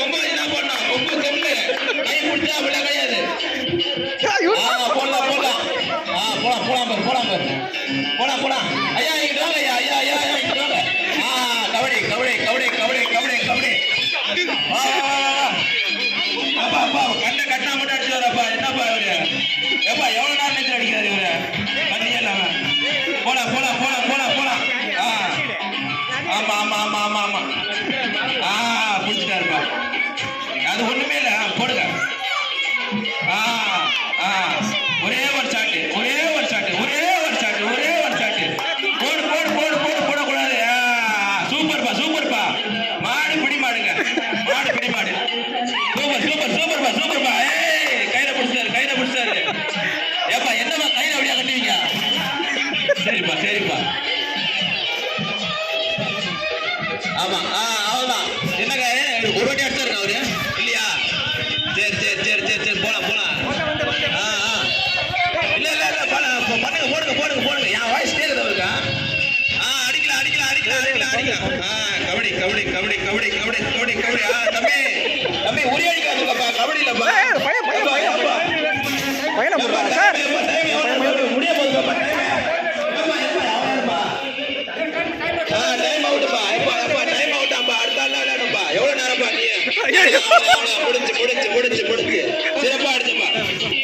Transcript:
கொம்பு என்ன பண்ணா கொம்பு கொம்பு கை பிடிச்சா அப்படிலாம் கிடையாது. போடலாம் போடலாம். போலாம் போலாம் போலாம் போலாம் போலாம். ஐயா இங்கிட்டு வாங்க ஐயா ஐயா ஐயா ஐயா இங்கிட்டு வாங்க. கபடி கபடி கபடி கபடி கபடி கபடி. அப்பா அப்பா கண்ணை கட்டினா மட்டும் அடிச்சு வரப்பா. என்னப்பா இவரு எப்பா எவ்வளவு நேரம் நீச்சல் அடிக்கிறாரு இவரு கண்ணியே இல்லாம. போலாம் போலாம் போலாம் போலாம் போலாம். ஆமா ஆமா ஆமா ஆமா ஆமா. பிடிச்சிட்டாருப்பா. அது ஒண்ணுமே இல்ல. போடுங்க. ஒரே ஒரு சாட்டு ஒரே ஒரு சாட்டு ஒரே ஒரு சாட்டு ஒரே ஒரு சாட்டு. போடு போடு போடு போடு போடக்கூடாது. சூப்பர்ப்பா சூப்பர்ப்பா. மாடு பிடி மாடுங்க. மாடு பிடி மாடு. சூப்பர் சூப்பர் சூப்பர்ப்பா சூப்பர்ப்பா. கையில பிடிச்சாரு கையில பிடிச்சாரு. ஏப்பா என்னப்பா கையில அப்படியா கட்டுவீங்க? சரிப்பா சரிப்பா. ஆமா அவ்வளவுதான். என்னங்க ஒரு வாட்டி அடிச்சாருங்க அவரு இல்லையா? சரி சரி சரி சரி சரி போலாம் போலாம். இல்ல இல்ல இல்ல பண்ணுங்க போடுங்க போடுங்க போடுங்க. என் வாய்ஸ் கேக்குது அவருக்கா? அடிக்கலாம் அடிக்கலாம் அடிக்கலாம் அடிக்கலாம் அடிக்கலாம். கபடி கபடி கபடி கபடி கபடி கபடி கபடி. தம்பி தம்பி உரி அடிக்காதுப்பா கபடி இல்லப்பா. முடிய போகுதுப்பா. டைம் அவுட்ப்பா. டைம் அவுட்டாப்பா. அடுத்த ஆள் விளையாடுப்பா. எவ்வளவு நேரம்ப்பா நீ? முடிச்சு முடிச்சு முடிச்சு முடிச்சு சிறப்பா அடிச்சு